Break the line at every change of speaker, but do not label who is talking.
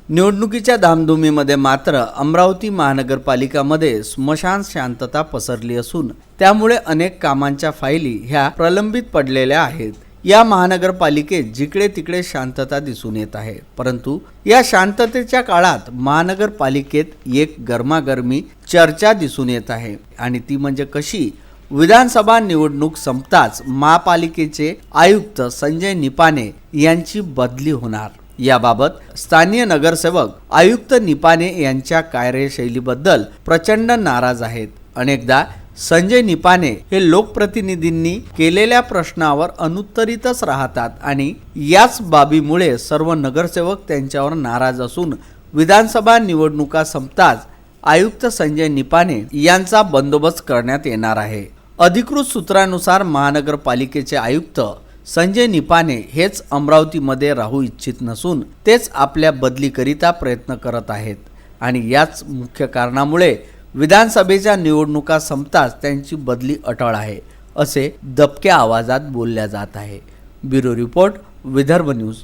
निवडणुकीच्या धामधुमीमध्ये मात्र अमरावती महानगरपालिकामध्ये स्मशान शांतता पसरली असून त्यामुळे अनेक कामांच्या फायली ह्या प्रलंबित पडलेल्या आहेत। या महानगरपालिकेत जिकडे तिकडे शांतता दिसून येत आहे, परंतु या शांततेच्या काळात महानगरपालिकेत एक गरमागरमी चर्चा दिसून येत आहे आणि ती म्हणजे कशी विधानसभा निवडणूक संपताच महापालिकेचे आयुक्त संजय निपाने यांची बदली होणार। याबाबत स्थानीय नगरसेवक आयुक्त निपाने यांच्या कार्यशैलीबद्दल प्रचंड नाराज आहेत। अनेकदा संजय निपाने हे लोकप्रतिनिधींनी केलेल्या प्रश्नावर अनुत्तरितच राहतात आणि याच बाबीमुळे सर्व नगरसेवक त्यांच्यावर नाराज असून विधानसभा निवडणुका संपताच आयुक्त संजय निपाने यांचा बंदोबस्त करण्यात येणार आहे। अधिकृत सूत्रानुसार महानगरपालिकेचे आयुक्त संजय निपाने हेच अमरावतीमध्ये राहू इच्छित नसून तेच आपल्या बदलीकरिता प्रयत्न करत आहेत आणि याच मुख्य कारणामुळे विधानसभेच्या निवडणुका संपताच त्यांची बदली अटळ आहे असे दबक्या आवाजात बोलल्या जात आहे। Bureau report, Vidarbha news.